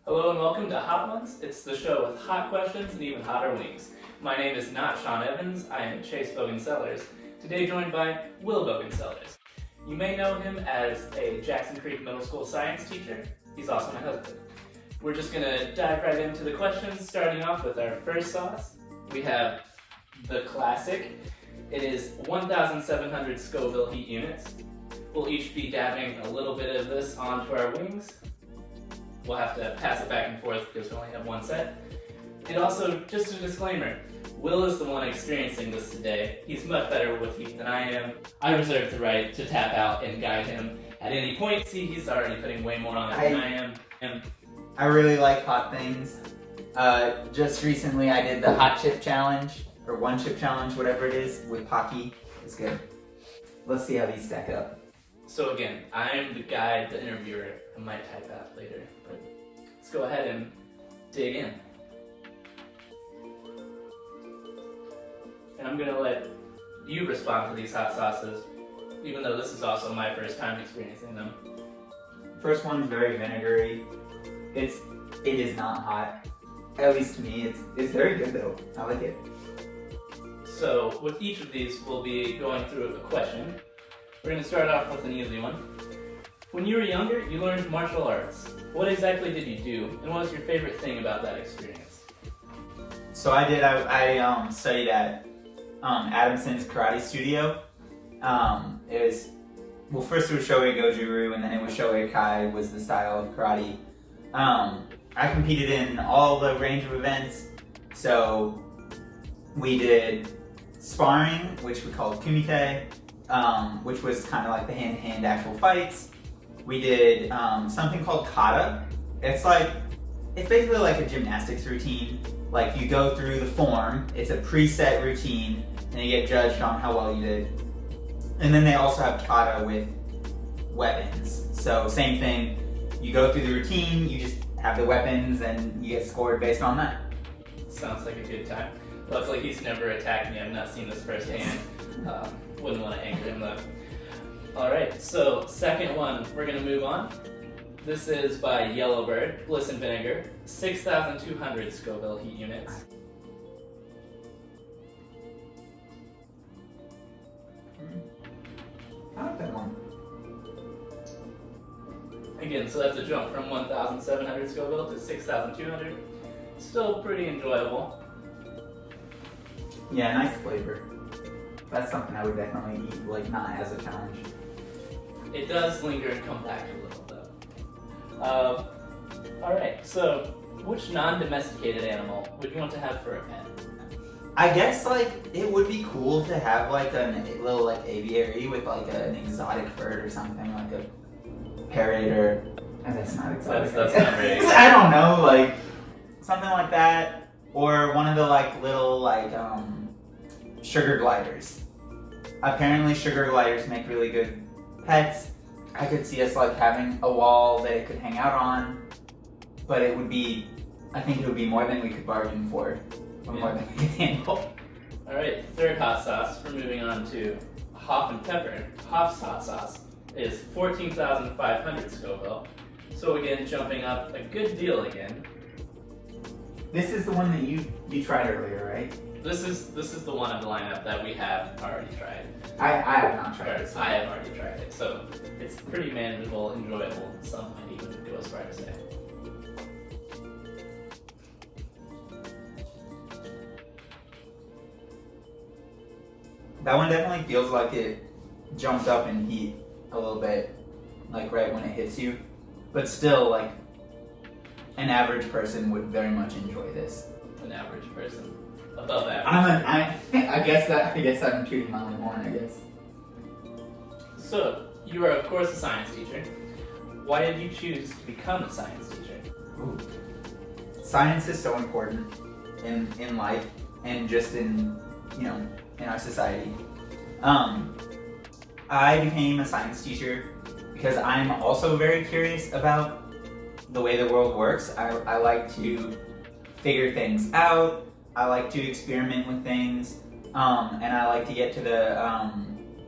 Hello and welcome to Hot Ones. It's the show with hot questions and even hotter wings. My name is not Sean Evans. I am Chase Bogan-Sellers. Today joined by Will Bogan-Sellers. You may know him as a Jackson Creek Middle School science teacher. He's also my husband. We're just going to dive right into the questions, starting off with our first sauce. We have the classic. It is 1,700 Scoville heat units. We'll each be dabbing a little bit of this onto our wings. We'll have to pass it back and forth because we only have one set. And also, just a disclaimer, Will is the one experiencing this today. He's much better with heat than I am. I reserve the right to tap out and guide him at any point. See, he's already putting way more on it than I am. I really like hot things. Just recently I did the hot chip challenge, or one chip challenge, whatever it is, with Pocky. It's good. Let's see how these stack up. So again, I'm the guide, the interviewer. I might type out later, but let's go ahead and dig in. And I'm gonna let you respond to these hot sauces, even though this is also my first time experiencing them. First one's very vinegary. It is not hot. At least to me, it's very good though. I like it. So with each of these, we'll be going through a question. We're going to start off with an easy one. When you were younger, you learned martial arts. What exactly did you do, and what was your favorite thing about that experience? So I studied at Adamson's karate studio. First it was Shoei Goju-ryu, and then it was Shoei Kai was the style of karate. I competed in all the range of events. So we did sparring, which we called kumite, which was kind of like the hand-to-hand actual fights. We did something called kata. It's basically like a gymnastics routine. Like you go through the form, it's a preset routine, and you get judged on how well you did. And then they also have kata with weapons. So same thing, you go through the routine, you just have the weapons, and you get scored based on that. Sounds like a good time. Luckily he's never attacked me, I've not seen this firsthand. Wouldn't want to anger him though. Alright, so second one, we're going to move on. This is by Yellowbird, Bliss and Vinegar, 6,200 Scoville heat units. I like that one. Again, so that's a jump from 1,700 Scoville to 6,200. Still pretty enjoyable. Yeah, nice flavor. That's something I would definitely eat, like not as a challenge. It does linger and come back a little though. Alright, so which non-domesticated animal would you want to have for a pet? I guess it would be cool to have a little aviary with an exotic bird or something, like a parrot or that's not exotic. That's not very exotic. I don't know, something like that, or one of the little sugar gliders. Apparently sugar gliders make really good pets. I could see us having a wall that it could hang out on, but I think it would be more than we could bargain for, or more than we could handle. Alright, third hot sauce, we're moving on to Hoff and Pepper. Hoff's hot sauce is 14,500 Scoville. So again, jumping up a good deal again. This is the one that you tried earlier, right? This is the one of the lineup that we have already tried. I have not tried it. I have already tried it, so it's pretty manageable, enjoyable. Some might even go as far to say. That one definitely feels like it jumped up in heat a little bit, right when it hits you. But still, an average person would very much enjoy this. An average person. Above average. I guess I'm tooting my own horn, I guess. So, you are of course a science teacher. Why did you choose to become a science teacher? Ooh. Science is so important in life and just in our society. I became a science teacher because I'm also very curious about the way the world works. I like to figure things out. I like to experiment with things, and I like to get to the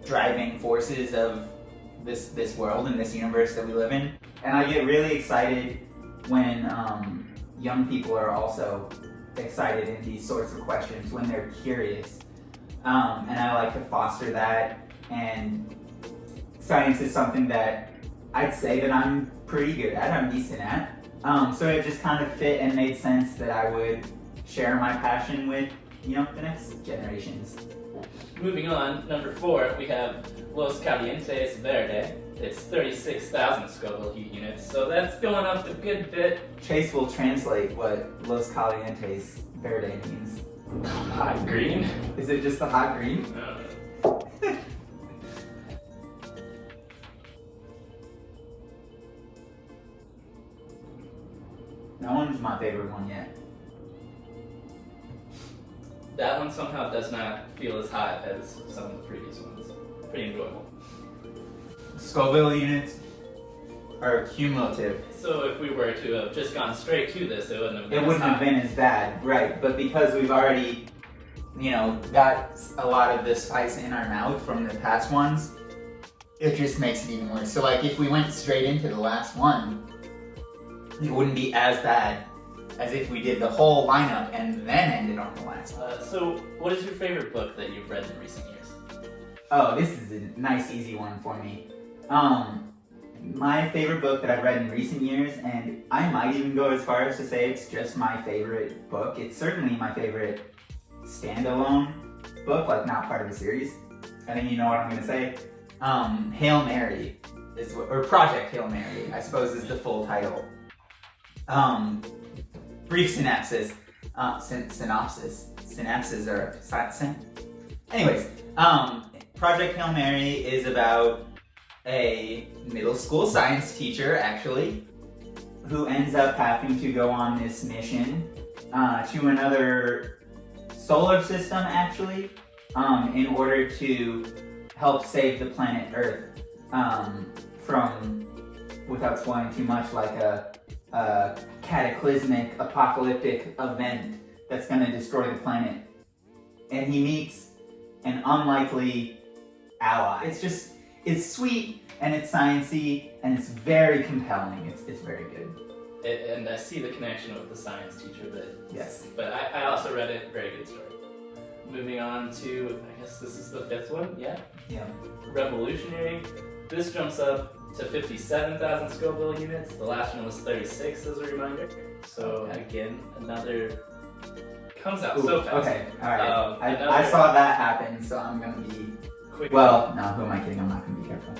driving forces of this world and this universe that we live in. And I get really excited when young people are also excited in these sorts of questions, when they're curious. And I like to foster that, and science is something that I'd say that I'm pretty good at, I'm decent at. So it just kind of fit and made sense that I would share my passion with, the next generations. Moving on, number 4, we have Los Calientes Verde. It's 36,000 Scoville heat units, so that's going up a good bit. Chase will translate what Los Calientes Verde means. Hot green? Is it just the hot green? No. That one's my favorite one yet. That one somehow does not feel as hot as some of the previous ones. Pretty enjoyable. Scoville units are cumulative. So if we were to have just gone straight to this, it wouldn't have been It wouldn't have been as bad, right? But because we've already, got a lot of the spice in our mouth from the past ones, it just makes it even worse. So like if we went straight into the last one, it wouldn't be as bad as if we did the whole lineup and then ended on the last one. So what is your favorite book that you've read in recent years? Oh, this is a nice, easy one for me. My favorite book that I've read in recent years, and I might even go as far as to say it's just my favorite book. It's certainly my favorite standalone book, like not part of a series. I think you know what I'm gonna say. Hail Mary or Project Hail Mary, I suppose is the full title. Brief synopsis. Synapses are anyways. Project Hail Mary is about a middle school science teacher, actually, who ends up having to go on this mission to another solar system, actually, in order to help save the planet Earth from, without spoiling too much, like a cataclysmic, apocalyptic event that's going to destroy the planet. And he meets an unlikely ally. It's sweet, and it's sciencey, and it's very compelling. It's very good. And I see the connection with the science teacher, Yes. but I also read it. Very good story. Moving on to, I guess this is the 5th one, yeah? Yeah. Revolutionary. This jumps up to 57,000 Scoville units. The last one was 36, as a reminder. So again, another comes out so fast. Okay, alright. I saw that happen, so I'm gonna be quick. Well, no, who am I kidding? I'm not gonna be careful.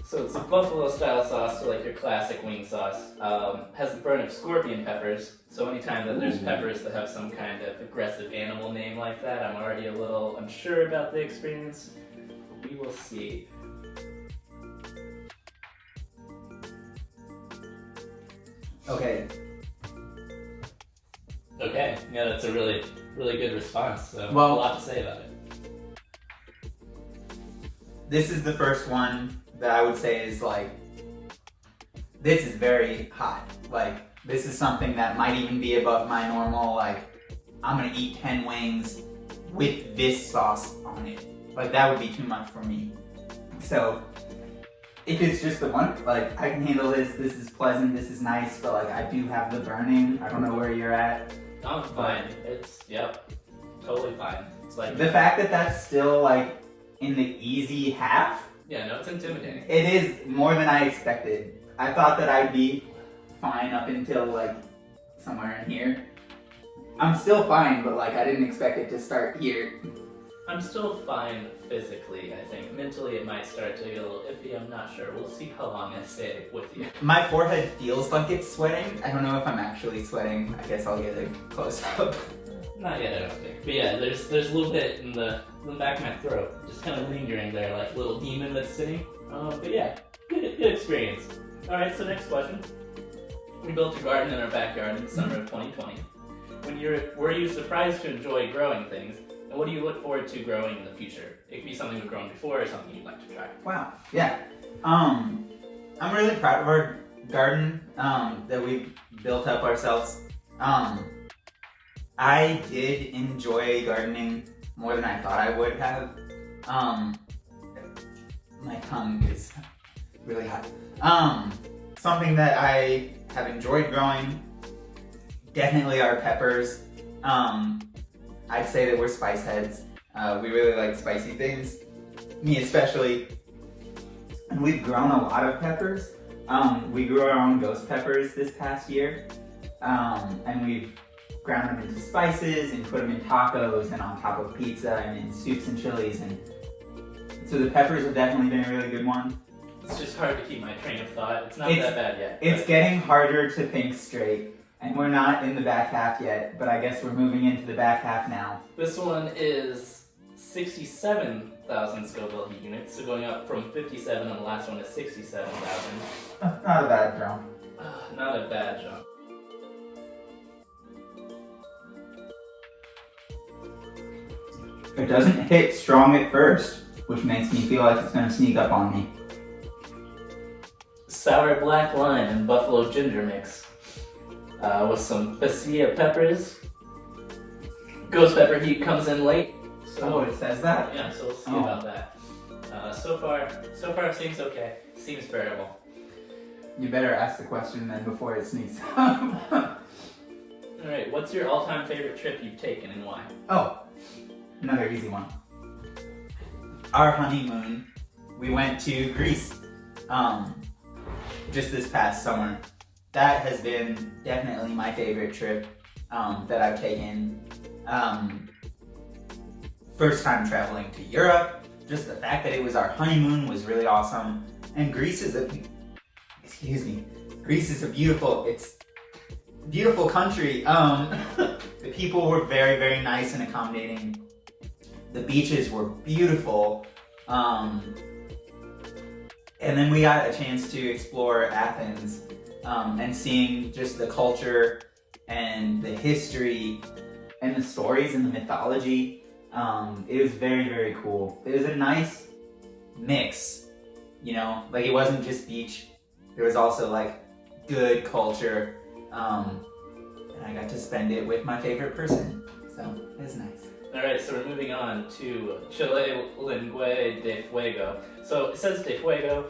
So it's a buffalo style sauce, so like your classic wing sauce. Has the burn of scorpion peppers. So anytime that there's peppers that have some kind of aggressive animal name like that, I'm already a little unsure about the experience. We will see. Okay. Okay, yeah, that's a really, really good response. So Well, a lot to say about it. This is the first one that I would say is like, this is very hot. Like, this is something that might even be above my normal, like, I'm gonna eat 10 wings with this sauce on it. Like, that would be too much for me. So, if it's just the one, like, I can handle this is pleasant, this is nice, but like, I do have the burning. I don't know where you're at. I'm fine. Yep, totally fine. It's like, The fact that that's still like in the easy half, yeah, no, it's intimidating. it is more than I expected. I thought that I'd be fine up until like somewhere in here. I'm still fine, but like I didn't expect it to start here. I'm still fine physically, I think. Mentally it might start to get a little iffy, I'm not sure. We'll see how long I stay with you. My forehead feels like it's sweating. I don't know if I'm actually sweating. I guess I'll get a close up. Not yet, I don't think. But yeah, there's a little bit in the back of my throat, just kind of lingering there, like a little demon that's sitting. But yeah, good experience. Alright, so next question. We built a garden in our backyard in the summer of 2020. Were you surprised to enjoy growing things? And what do you look forward to growing in the future? It could be something we've grown before or something you'd like to try. Wow. Yeah. I'm really proud of our garden that we built up ourselves. I did enjoy gardening more than I thought I would have. My tongue is really hot. something that I have enjoyed growing definitely are peppers. I'd say that we're spice heads. We really like spicy things, me especially. And we've grown a lot of peppers. We grew our own ghost peppers this past year, and we've ground them into spices and put them in tacos and on top of pizza and in soups and chilies. And so the peppers have definitely been a really good one. It's just hard to keep my train of thought. It's not that bad yet. It's getting harder to think straight, and we're not in the back half yet, but I guess we're moving into the back half now. This one is 67,000 Scoville heat units, so going up from 57 and the last one is 67,000. That's not a bad jump. Not a bad jump. It doesn't hit strong at first, which makes me feel like it's going to sneak up on me. Sour black lime and buffalo ginger mix with some pasilla peppers. Ghost pepper heat comes in late. So, it says that? Yeah, so we'll see about that. So far it seems okay. Seems bearable. You better ask the question then before it sneaks up. Alright, what's your all-time favorite trip you've taken and why? Oh, another easy one. Our honeymoon, we went to Greece just this past summer. That has been definitely my favorite trip that I've taken. First time traveling to Europe, just the fact that it was our honeymoon was really awesome. And Greece is a beautiful country. The people were very, very nice and accommodating. The beaches were beautiful. And then we got a chance to explore Athens and seeing just the culture and the history and the stories and the mythology. It was very, very cool. It was a nice mix, like it wasn't just beach. There was also like good culture. And I got to spend it with my favorite person. So it was nice. Alright, so we're moving on to Chile Lingüe de Fuego. So it says de Fuego,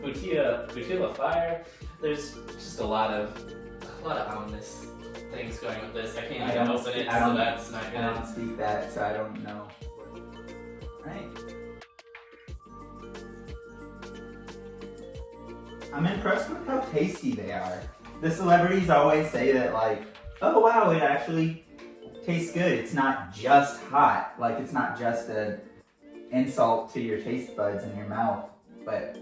Butila fire. There's just a lot of ominous things going with this. I can't even open it, so that's not good. I don't speak that, so I don't know. Right. I'm impressed with how tasty they are. The celebrities always say that, like, oh wow, it actually tastes good. It's not just hot. Like, it's not just an insult to your taste buds in your mouth, but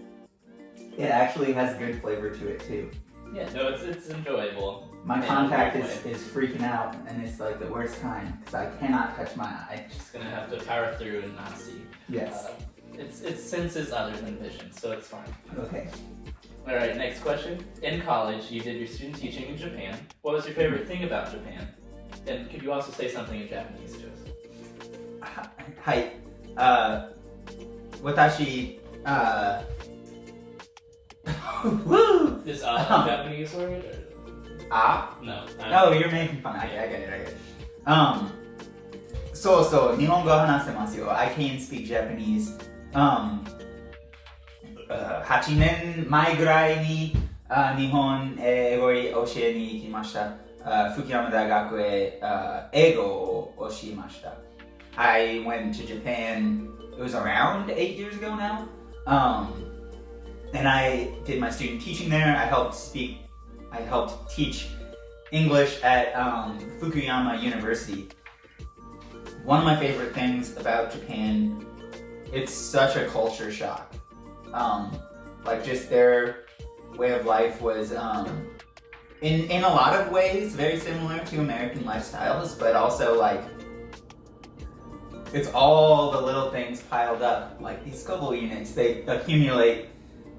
it actually has good flavor to it too. Yeah, no, it's enjoyable. My contact is freaking out, and it's like the worst time because I cannot touch my eye. Just gonna have to power through and not see. Yes. It's senses other than vision, so it's fine. Okay. All right, next question. In college, you did your student teaching in Japan. What was your favorite thing about Japan? And could you also say something in Japanese to us? Hi. Watashi. Woo! This Japanese word? Or? No. No, you're making fun. I get it. So, Nihongo hanasemasu. I can speak Japanese. 8年前ぐらいに日本英語を教えに行きました。福山大学へ英語を教えました。I went to Japan, it was around 8 years ago now. And I did my student teaching there. I helped teach English at Fukuyama University. One of my favorite things about Japan, it's such a culture shock. Like just their way of life was in a lot of ways very similar to American lifestyles, but also like it's all the little things piled up, like these Scoville units, they accumulate,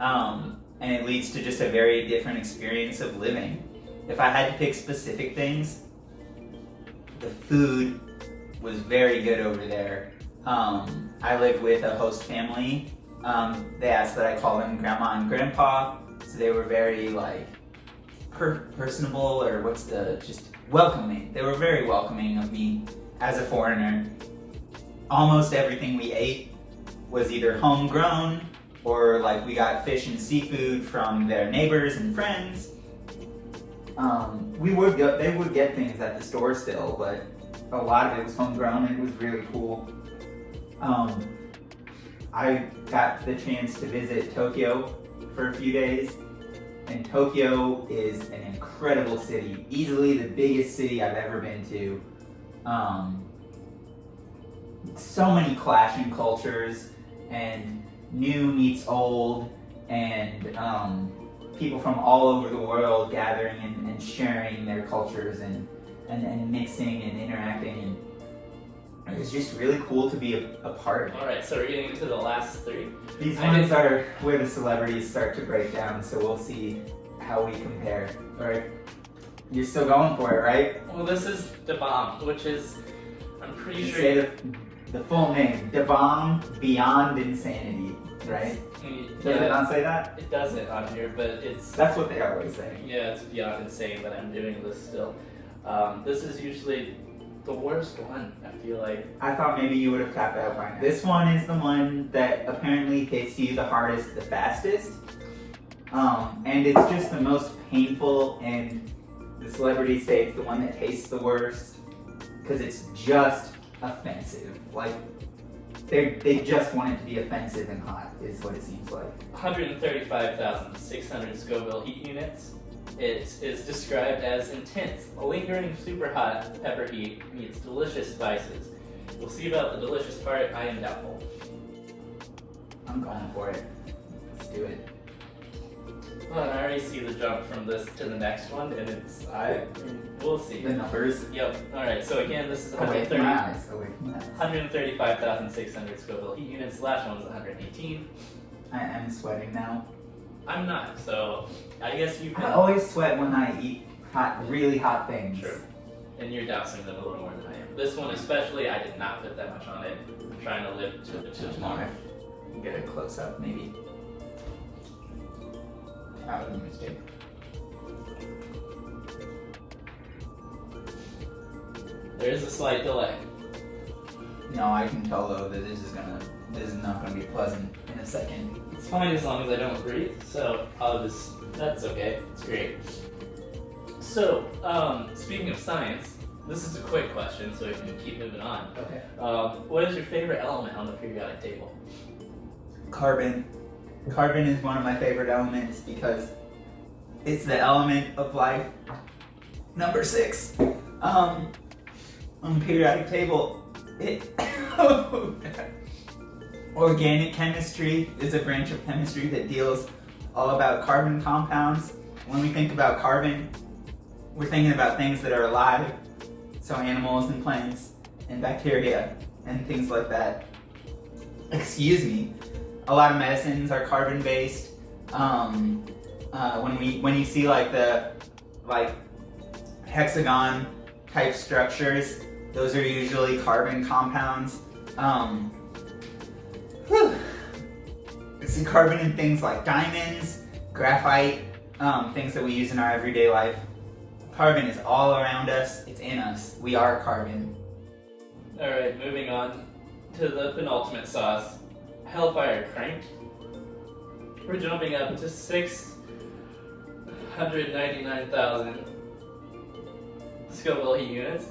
and it leads to just a very different experience of living. If I had to pick specific things, the food was very good over there. I lived with a host family. They asked that I call them grandma and grandpa, so they were very like personable, or just welcoming. They were very welcoming of me as a foreigner. Almost everything we ate was either homegrown or like we got fish and seafood from their neighbors and friends. They would get things at the store still, but a lot of it was homegrown and it was really cool. I got the chance to visit Tokyo for a few days, and Tokyo is an incredible city, easily the biggest city I've ever been to. So many clashing cultures, and new meets old, and people from all over the world gathering and sharing their cultures and mixing and interacting. And it was just really cool to be a part of it. Alright, so we're getting into the last three. These ones are where the celebrities start to break down, so we'll see how we compare. Alright, you're still going for it, right? Well, this is Da Bomb, which is, I'm pretty You sure... say the full name, Da Bomb Beyond Insanity, right? Does it not say that? It doesn't on here, but it's... That's what they always say. Yeah, it's beyond insane that I'm doing this still. This is usually the worst one, I feel like. I thought maybe you would have tapped out by now. This one is the one that apparently hits you the hardest, the fastest. And it's just the most painful, and the celebrities say it's the one that tastes the worst because it's just offensive. Like, they just want it to be offensive and hot, is what it seems like. 135,600 Scoville heat units. It is described as intense, lingering super hot pepper heat meets delicious spices. We'll see about the delicious part, I am doubtful. I'm going for it. Let's do it. Well, I already see the jump from this to the next one, and we'll see. The numbers. Yep. Alright, so again, this is Away from my eyes. Away from my eyes. 135,600 Scoville heat units. Last one was 118. I am sweating now. I'm not, so I guess you I can. always sweat when I eat really hot things. True. And you're dousing them a little more than I am. This one especially, I did not put that much on it. I'm trying to live to tomorrow. Get a close up, maybe. That was a mistake. There is a slight delay. No, I can tell though that this is not gonna be pleasant in a second. It's fine as long as I don't breathe, so that's okay. It's great. So, speaking of science, this is a quick question, so we can keep moving on. Okay. What is your favorite element on the periodic table? Carbon. Carbon is one of my favorite elements because it's the element of life. Number 6. On the periodic table, organic chemistry is a branch of chemistry that deals all about carbon compounds. When we think about carbon, we're thinking about things that are alive, so animals and plants and bacteria and things like that. Excuse me. A lot of medicines are carbon based. When you see like the hexagon type structures, those are usually carbon compounds. We see carbon in things like diamonds, graphite, things that we use in our everyday life. Carbon is all around us, it's in us. We are carbon. Alright, moving on to the penultimate sauce, Hellfire Crank. We're jumping up to 699,000 Scoville heat units.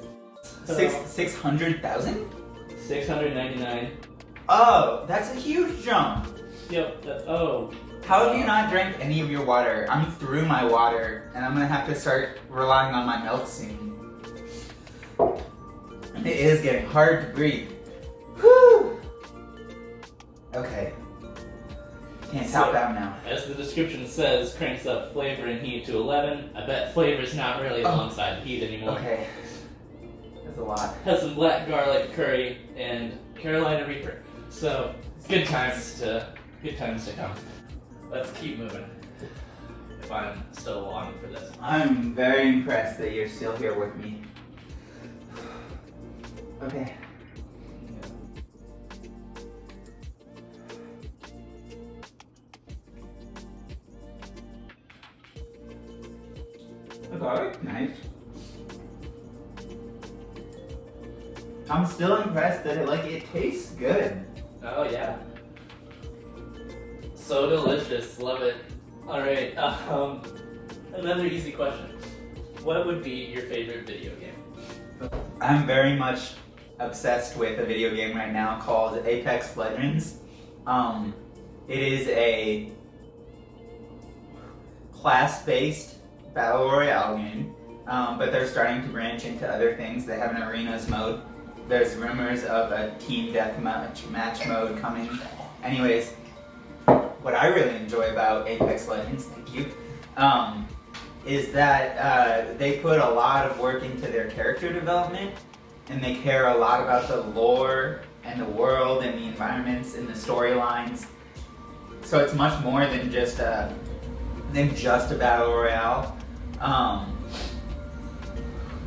600,000? 699. Oh, that's a huge jump. Yep, How have you not drank any of your water? I'm through my water, and I'm gonna have to start relying on my milk soon. It is getting hard to breathe. Whew! Okay. Can't top out now. As the description says, cranks up flavor and heat to 11. I bet flavor's not really alongside heat anymore. Okay. That's a lot. Has some black garlic, curry, and Carolina Reaper. So, good times to come. Let's keep moving. If I'm still along for this. I'm very impressed that you're still here with me. Okay. Okay, nice. I'm still impressed that it tastes good. Oh yeah. So delicious, love it. All right, another easy question. What would be your favorite video game? I'm very much obsessed with a video game right now called Apex Legends. It is a class-based battle royale game, but they're starting to branch into other things. They have an arenas mode. There's rumors of a team deathmatch match mode coming. Anyways, what I really enjoy about Apex Legends, thank you, is that they put a lot of work into their character development, and they care a lot about the lore and the world and the environments and the storylines. So it's much more than just a battle royale.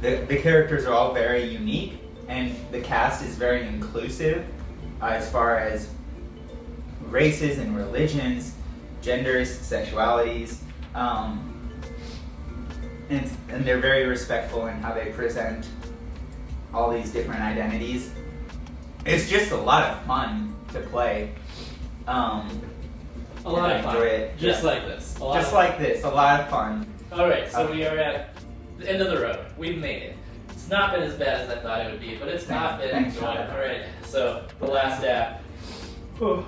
The characters are all very unique, and the cast is very inclusive as far as races and religions, genders, sexualities, and they're very respectful in how they present all these different identities. It's just a lot of fun to play. A lot of fun. Enjoy it. Just Yeah. like this. A lot of fun. All right, so Okay. we are at the end of the road. We've made it. It's not been as bad as I thought it would be, but it's not been Thanks, enjoyable. Sean. All right, so the last app. Whew.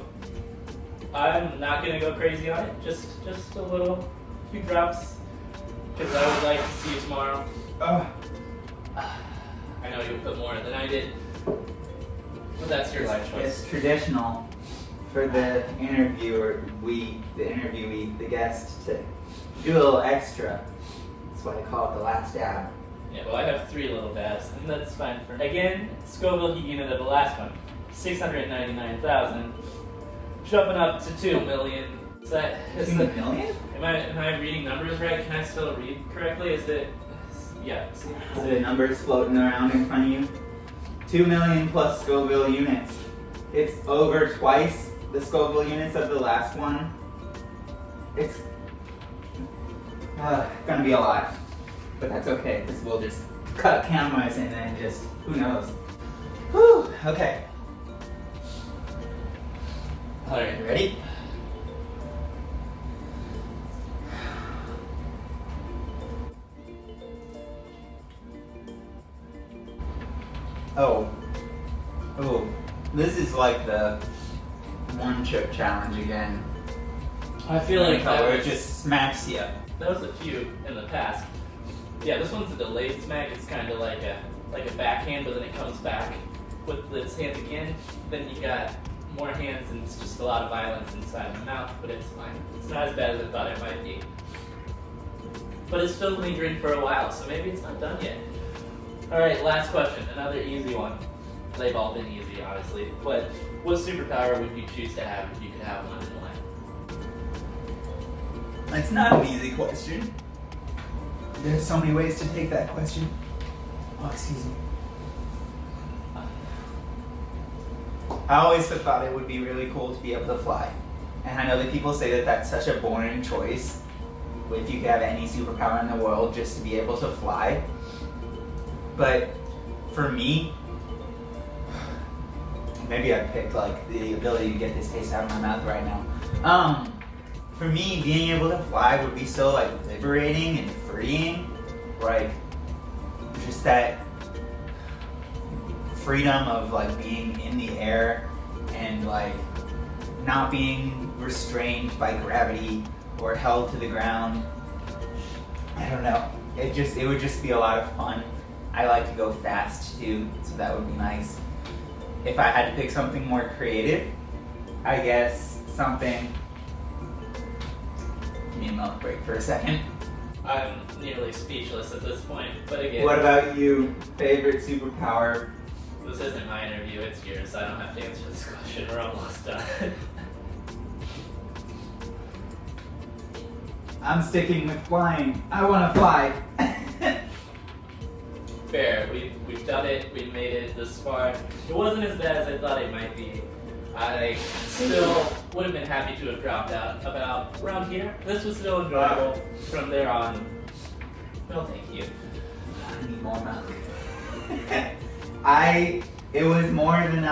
I'm not gonna go crazy on it. Just a little, few drops, because I would like to see you tomorrow. I know you'll put more than I did, but that's your life choice. It's traditional for the interviewer, the guest, to do a little extra. That's why I call it the last dab. Yeah, well, I have 3 little dabs, and that's fine for again. Scoville heat unit of the last one, 699,000, jumping up to 2 million. Is that 2 million? Am I reading numbers right? Can I still read correctly? Is it? Yeah. Are the numbers floating around in front of you? 2 million plus Scoville units. It's over twice the Scoville units of the last one. It's gonna be a lot, but that's okay because we'll just cut cameras and then just who knows. Whew. Okay. All right. You ready? Oh, this is like the one chip challenge again. I feel like where it just smacks you. that was a few in the past. Yeah, this one's a delayed smack. It's kind of like a backhand, but then it comes back with its hands again. Then you got more hands, and it's just a lot of violence inside the mouth. But it's fine. It's not as bad as I thought it might be. But it's still lingering for a while, so maybe it's not done yet. All right, last question. Another easy one. They've all been easy, honestly. But what superpower would you choose to have if you could have one in life? It's not an easy question. There's so many ways to take that question. Oh, excuse me. I always have thought it would be really cool to be able to fly. And I know that people say that that's such a boring choice. If you could have any superpower in the world, just to be able to fly. But for me, maybe I'd pick like the ability to get this taste out of my mouth right now. For me, being able to fly would be so like liberating and freeing. Like just that freedom of like being in the air and like not being restrained by gravity or held to the ground. I don't know. It would just be a lot of fun. I like to go fast too, so that would be nice. If I had to pick something more creative, I guess something. Give me a milk break for a second. I'm nearly speechless at this point, but again, What about you? Favorite superpower? this isn't my interview, it's yours, so I don't have to answer this question. We're almost done. I'm sticking with flying. I want to fly. Fair, we've done it, we've made it this far. It wasn't as bad as I thought it might be. I still would have been happy to have dropped out about around here. This was still enjoyable. From there on, no thank you. I need more milk. It was more than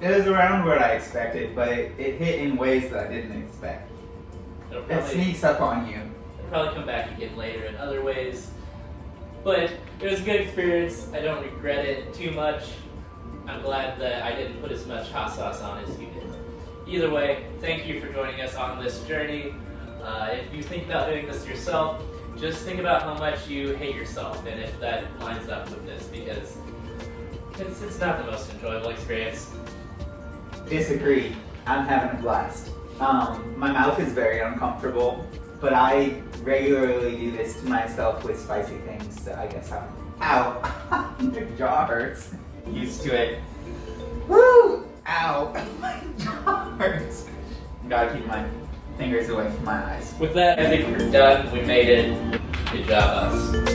It was around what I expected, but it hit in ways that I didn't expect. It sneaks up on you. It'll probably come back again later in other ways. But it was a good experience. I don't regret it too much. I'm glad that I didn't put as much hot sauce on as you did. Either way, thank you for joining us on this journey. If you think about doing this yourself, just think about how much you hate yourself and if that lines up with this, because it's not the most enjoyable experience. Disagree. I'm having a blast. My mouth is very uncomfortable, but I regularly do this to myself with spicy things, so I guess I'm ow. My jaw hurts. Used to it. Woo! Ow! My jaw hurts. Gotta keep my fingers away from my eyes. With that, I think we're done. We made it. Good job, us.